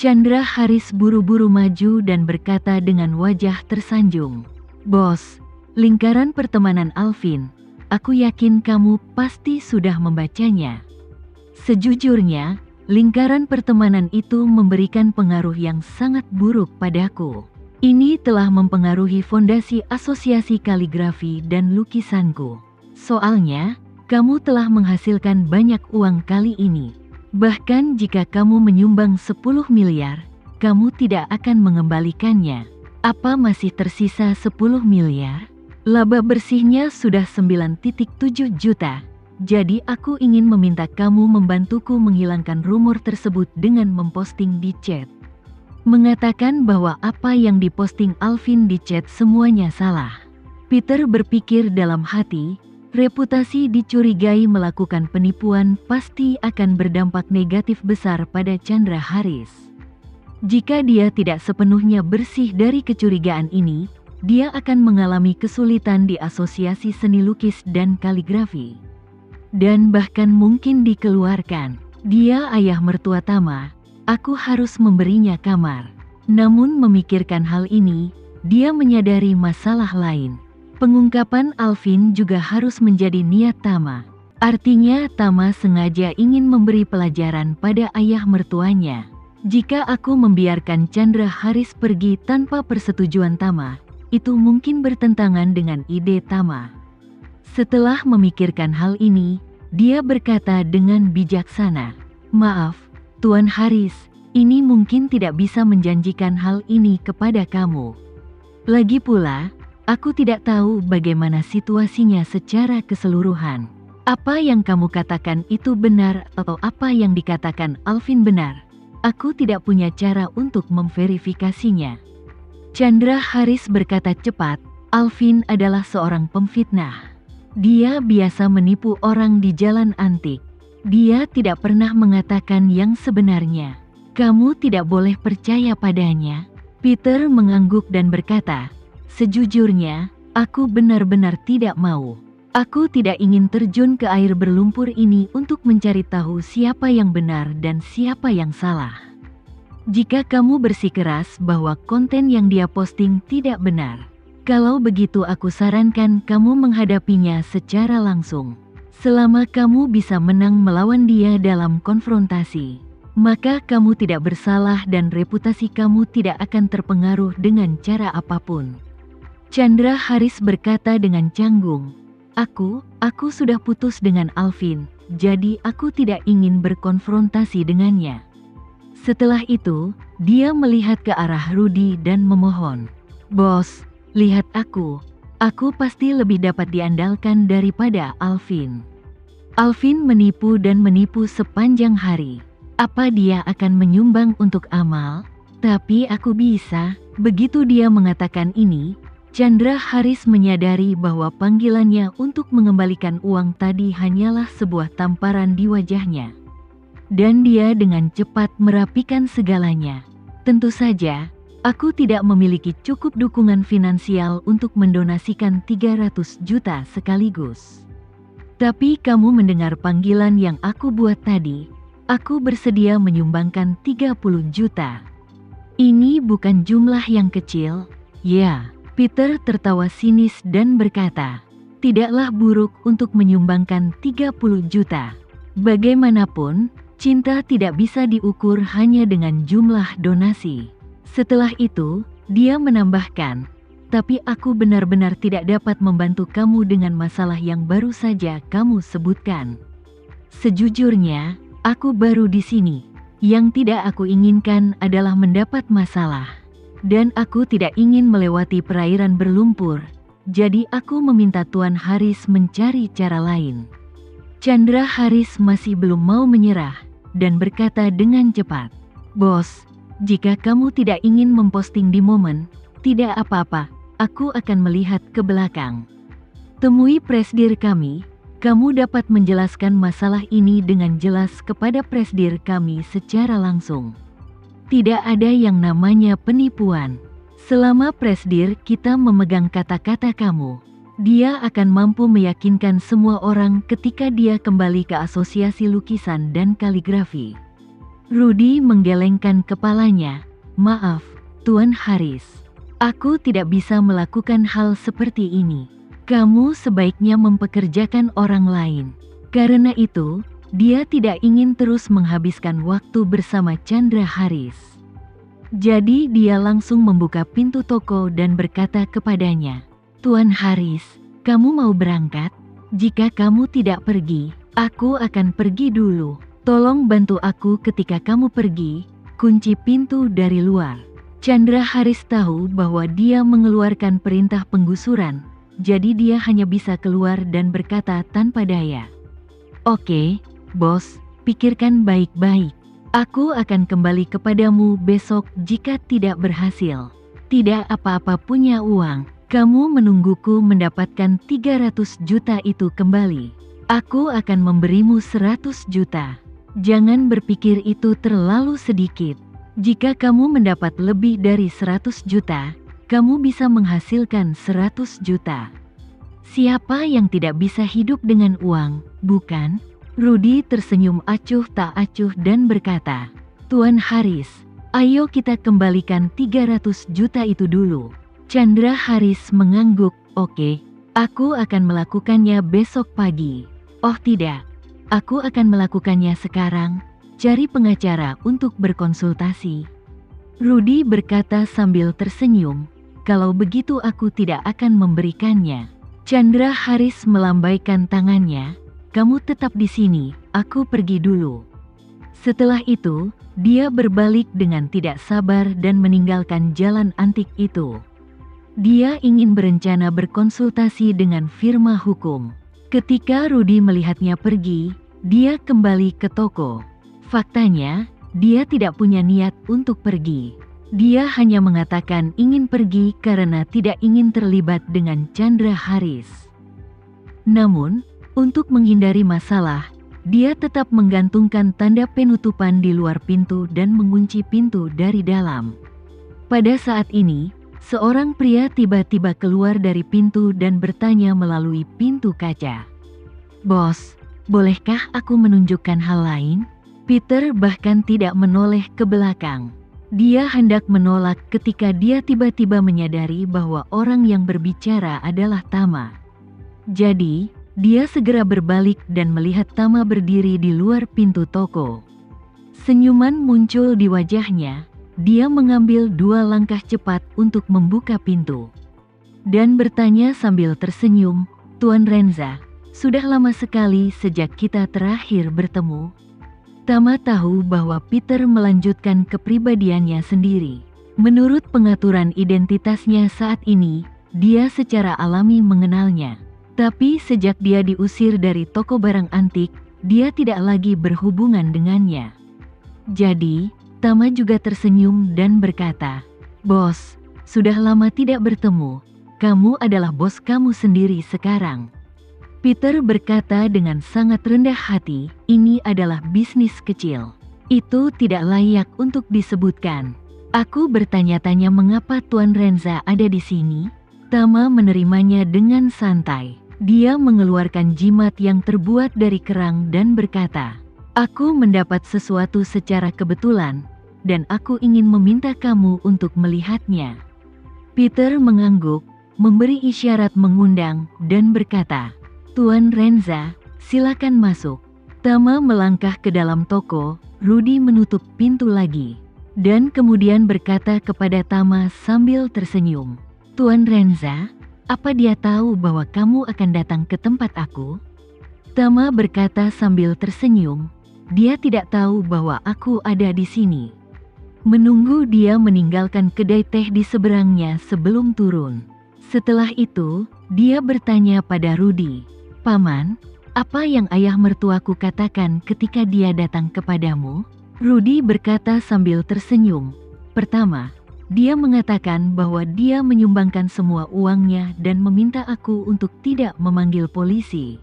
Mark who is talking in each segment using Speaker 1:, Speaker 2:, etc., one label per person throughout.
Speaker 1: Chandra Haris buru-buru maju dan berkata dengan wajah tersanjung, "Bos, lingkaran pertemanan Alvin, aku yakin kamu pasti sudah membacanya." Sejujurnya, lingkaran pertemanan itu memberikan pengaruh yang sangat buruk padaku. Ini telah mempengaruhi fondasi asosiasi kaligrafi dan lukisanku. Soalnya, kamu telah menghasilkan banyak uang kali ini. Bahkan jika kamu menyumbang 10 miliar, kamu tidak akan mengembalikannya. Apa masih tersisa 10 miliar? Laba bersihnya sudah 9,7 juta. Jadi aku ingin meminta kamu membantuku menghilangkan rumor tersebut dengan memposting di chat. Mengatakan bahwa apa yang diposting Alvin di chat semuanya salah. Peter berpikir dalam hati, reputasi dicurigai melakukan penipuan pasti akan berdampak negatif besar pada Chandra Haris. Jika dia tidak sepenuhnya bersih dari kecurigaan ini, dia akan mengalami kesulitan di asosiasi seni lukis dan kaligrafi. Dan bahkan mungkin dikeluarkan. Dia ayah mertua Tama, aku harus memberinya kamar. Namun memikirkan hal ini, dia menyadari masalah lain. Pengungkapan Alvin juga harus menjadi niat Tama. Artinya Tama sengaja ingin memberi pelajaran pada ayah mertuanya. Jika aku membiarkan Chandra Haris pergi tanpa persetujuan Tama, itu mungkin bertentangan dengan ide Tama. Setelah memikirkan hal ini, dia berkata dengan bijaksana, "Maaf, Tuan Haris, ini mungkin tidak bisa menjanjikan hal ini kepada kamu. Lagi pula, aku tidak tahu bagaimana situasinya secara keseluruhan. Apa yang kamu katakan itu benar atau apa yang dikatakan Alvin benar? Aku tidak punya cara untuk memverifikasinya." Chandra Haris berkata cepat, "Alvin adalah seorang pemfitnah. Dia biasa menipu orang di jalan antik. Dia tidak pernah mengatakan yang sebenarnya. Kamu tidak boleh percaya padanya." Peter mengangguk dan berkata, "Sejujurnya, aku benar-benar tidak mau. Aku tidak ingin terjun ke air berlumpur ini untuk mencari tahu siapa yang benar dan siapa yang salah. Jika kamu bersikeras bahwa konten yang dia posting tidak benar, kalau begitu aku sarankan kamu menghadapinya secara langsung. Selama kamu bisa menang melawan dia dalam konfrontasi, maka kamu tidak bersalah dan reputasi kamu tidak akan terpengaruh dengan cara apapun." Chandra Haris berkata dengan canggung, Aku sudah putus dengan Alvin, jadi aku tidak ingin berkonfrontasi dengannya." Setelah itu, dia melihat ke arah Rudy dan memohon, "Bos, lihat aku pasti lebih dapat diandalkan daripada Alvin. Alvin menipu dan menipu sepanjang hari. Apa dia akan menyumbang untuk amal? Tapi aku bisa." Begitu dia mengatakan ini, Chandra Haris menyadari bahwa panggilannya untuk mengembalikan uang tadi hanyalah sebuah tamparan di wajahnya. Dan dia dengan cepat merapikan segalanya. "Tentu saja, aku tidak memiliki cukup dukungan finansial untuk mendonasikan 300 juta sekaligus. Tapi kamu mendengar panggilan yang aku buat tadi, aku bersedia menyumbangkan 30 juta. Ini bukan jumlah yang kecil, ya." Peter tertawa sinis dan berkata, "Tidaklah buruk untuk menyumbangkan 30 juta. Bagaimanapun, cinta tidak bisa diukur hanya dengan jumlah donasi." Setelah itu, dia menambahkan, "Tapi aku benar-benar tidak dapat membantu kamu dengan masalah yang baru saja kamu sebutkan. Sejujurnya, aku baru di sini. Yang tidak aku inginkan adalah mendapat masalah. Dan aku tidak ingin melewati perairan berlumpur, jadi aku meminta Tuan Haris mencari cara lain." Chandra Haris masih belum mau menyerah, dan berkata dengan cepat, "Bos, jika kamu tidak ingin memposting di momen, tidak apa-apa, aku akan melihat ke belakang. Temui presidir kami, kamu dapat menjelaskan masalah ini dengan jelas kepada presidir kami secara langsung. Tidak ada yang namanya penipuan. Selama presidir kita memegang kata-kata kamu, dia akan mampu meyakinkan semua orang ketika dia kembali ke asosiasi lukisan dan kaligrafi." Rudy menggelengkan kepalanya. Maaf, Tuan Haris. Aku tidak bisa melakukan hal seperti ini. Kamu sebaiknya mempekerjakan orang lain. Karena itu, dia tidak ingin terus menghabiskan waktu bersama Chandra Haris. Jadi dia langsung membuka pintu toko dan berkata kepadanya, Tuan Haris, kamu mau berangkat? Jika kamu tidak pergi, aku akan pergi dulu. Tolong bantu aku ketika kamu pergi, kunci pintu dari luar. Chandra Haris tahu bahwa dia mengeluarkan perintah penggusuran, jadi dia hanya bisa keluar dan berkata tanpa daya. Oke, bos, pikirkan baik-baik. Aku akan kembali kepadamu besok jika tidak berhasil. Tidak apa-apa punya uang, kamu menungguku mendapatkan 300 juta itu kembali. Aku akan memberimu 100 juta. Jangan berpikir itu terlalu sedikit. Jika kamu mendapat lebih dari 100 juta, kamu bisa menghasilkan 100 juta. Siapa yang tidak bisa hidup dengan uang, bukan? Rudy tersenyum acuh tak acuh dan berkata, Tuan Haris, ayo kita kembalikan 300 juta itu dulu. Chandra Haris mengangguk, oke, aku akan melakukannya besok pagi. Oh tidak. Aku akan melakukannya sekarang, cari pengacara untuk berkonsultasi. Rudy berkata sambil tersenyum, kalau begitu aku tidak akan memberikannya. Chandra Haris melambaikan tangannya, kamu tetap di sini, aku pergi dulu. Setelah itu, dia berbalik dengan tidak sabar dan meninggalkan jalan antik itu. Dia ingin berencana berkonsultasi dengan firma hukum. Ketika Rudy melihatnya pergi, dia kembali ke toko. Faktanya, dia tidak punya niat untuk pergi. Dia hanya mengatakan ingin pergi karena tidak ingin terlibat dengan Chandra Haris. Namun, untuk menghindari masalah, dia tetap menggantungkan tanda penutupan di luar pintu dan mengunci pintu dari dalam. Pada saat ini, seorang pria tiba-tiba keluar dari pintu dan bertanya melalui pintu kaca. Bos, bolehkah aku menunjukkan hal lain? Peter bahkan tidak menoleh ke belakang. Dia hendak menolak ketika dia tiba-tiba menyadari bahwa orang yang berbicara adalah Tama. Jadi, dia segera berbalik dan melihat Tama berdiri di luar pintu toko. Senyuman muncul di wajahnya, dia mengambil 2 langkah cepat untuk membuka pintu. Dan bertanya sambil tersenyum, Tuan Renza, sudah lama sekali sejak kita terakhir bertemu. Tama tahu bahwa Peter melanjutkan kepribadiannya sendiri. Menurut pengaturan identitasnya saat ini, dia secara alami mengenalnya. Tapi sejak dia diusir dari toko barang antik, dia tidak lagi berhubungan dengannya. Jadi, Tama juga tersenyum dan berkata, Bos, sudah lama tidak bertemu. Kamu adalah bos kamu sendiri sekarang. Peter berkata dengan sangat rendah hati, ini adalah bisnis kecil. Itu tidak layak untuk disebutkan. Aku bertanya-tanya mengapa Tuan Renza ada di sini. Tama menerimanya dengan santai. Dia mengeluarkan jimat yang terbuat dari kerang dan berkata, aku mendapat sesuatu secara kebetulan, dan aku ingin meminta kamu untuk melihatnya. Peter mengangguk, memberi isyarat mengundang, dan berkata, Tuan Renza, silakan masuk. Tama melangkah ke dalam toko, Rudy menutup pintu lagi. Dan kemudian berkata kepada Tama sambil tersenyum. Tuan Renza, apa dia tahu bahwa kamu akan datang ke tempat aku? Tama berkata sambil tersenyum, dia tidak tahu bahwa aku ada di sini. Menunggu dia meninggalkan kedai teh di seberangnya sebelum turun. Setelah itu, dia bertanya pada Rudy. Paman, apa yang ayah mertuaku katakan ketika dia datang kepadamu? Rudy berkata sambil tersenyum. Pertama, dia mengatakan bahwa dia menyumbangkan semua uangnya dan meminta aku untuk tidak memanggil polisi.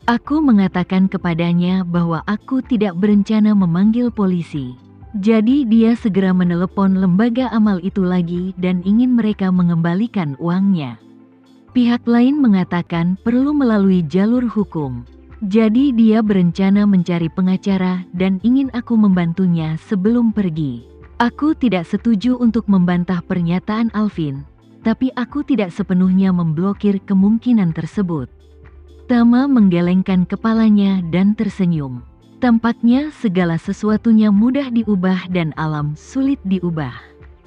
Speaker 1: Aku mengatakan kepadanya bahwa aku tidak berencana memanggil polisi. Jadi dia segera menelepon lembaga amal itu lagi dan ingin mereka mengembalikan uangnya. Pihak lain mengatakan perlu melalui jalur hukum. Jadi dia berencana mencari pengacara dan ingin aku membantunya sebelum pergi. Aku tidak setuju untuk membantah pernyataan Alvin, tapi aku tidak sepenuhnya memblokir kemungkinan tersebut. Tama menggelengkan kepalanya dan tersenyum. Tampaknya segala sesuatunya mudah diubah dan alam sulit diubah.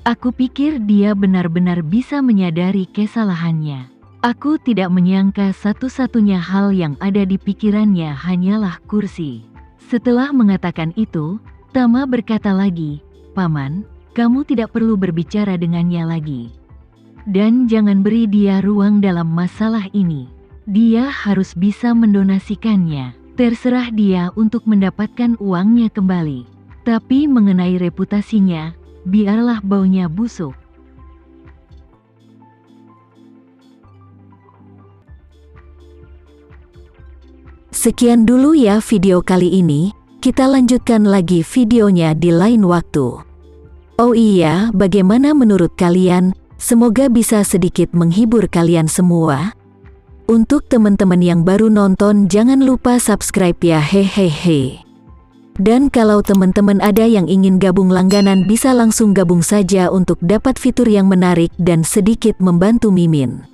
Speaker 1: Aku pikir dia benar-benar bisa menyadari kesalahannya. Aku tidak menyangka satu-satunya hal yang ada di pikirannya hanyalah kursi. Setelah mengatakan itu, Tama berkata lagi, "Paman, kamu tidak perlu berbicara dengannya lagi. Dan jangan beri dia ruang dalam masalah ini. Dia harus bisa mendonasikannya. Terserah dia untuk mendapatkan uangnya kembali. Tapi mengenai reputasinya, biarlah baunya busuk."
Speaker 2: Sekian dulu ya video kali ini, kita lanjutkan lagi videonya di lain waktu. Oh iya, bagaimana menurut kalian? Semoga bisa sedikit menghibur kalian semua. Untuk teman-teman yang baru nonton, jangan lupa subscribe ya, hehehe. Dan kalau teman-teman ada yang ingin gabung langganan, bisa langsung gabung saja untuk dapat fitur yang menarik dan sedikit membantu Mimin.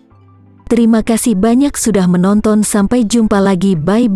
Speaker 2: Terima kasih banyak sudah menonton, sampai jumpa lagi, bye.